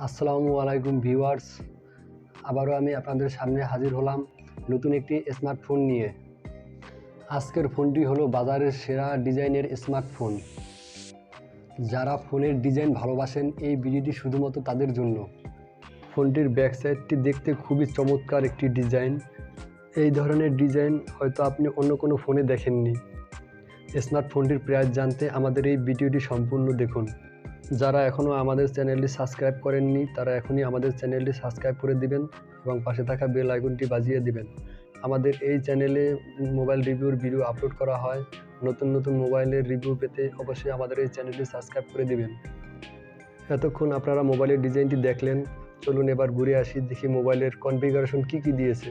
আসসালামু আলাইকুম ভিউয়ার্স, আবারও আমি আপনাদের সামনে হাজির হলাম নতুন একটি স্মার্টফোন নিয়ে। আজকের ফোনটি হলো বাজারের সেরা ডিজাইনের স্মার্টফোন। যারা ফোনের ডিজাইন ভালোবাসেন এই ভিডিওটি শুধুমাত্র তাদের জন্য। ফোনটির ব্যাক সাইডটি দেখতে খুবই চমৎকার একটি ডিজাইন। এই ধরনের ডিজাইন হয়তো আপনি অন্য কোনো ফোনে দেখেননি। স্মার্টফোনটির প্রাইস জানতে আমাদের এই ভিডিওটি সম্পূর্ণ দেখুন। যারা এখনও আমাদের চ্যানেলটি সাবস্ক্রাইব করেননি তারা এখনই আমাদের চ্যানেলটি সাবস্ক্রাইব করে দিবেন এবং পাশে থাকা বেল আইকনটি বাজিয়ে দিবেন। আমাদের এই চ্যানেলে মোবাইল রিভিউর ভিডিও আপলোড করা হয়। নতুন নতুন মোবাইলের রিভিউ পেতে অবশ্যই আমাদের এই চ্যানেলটি সাবস্ক্রাইব করে দিবেন। এতক্ষণ আপনারা মোবাইলের ডিজাইনটি দেখলেন, চলুন এবার ঘুরে আসি, দেখি মোবাইলের কনফিগারেশন কী কী দিয়েছে।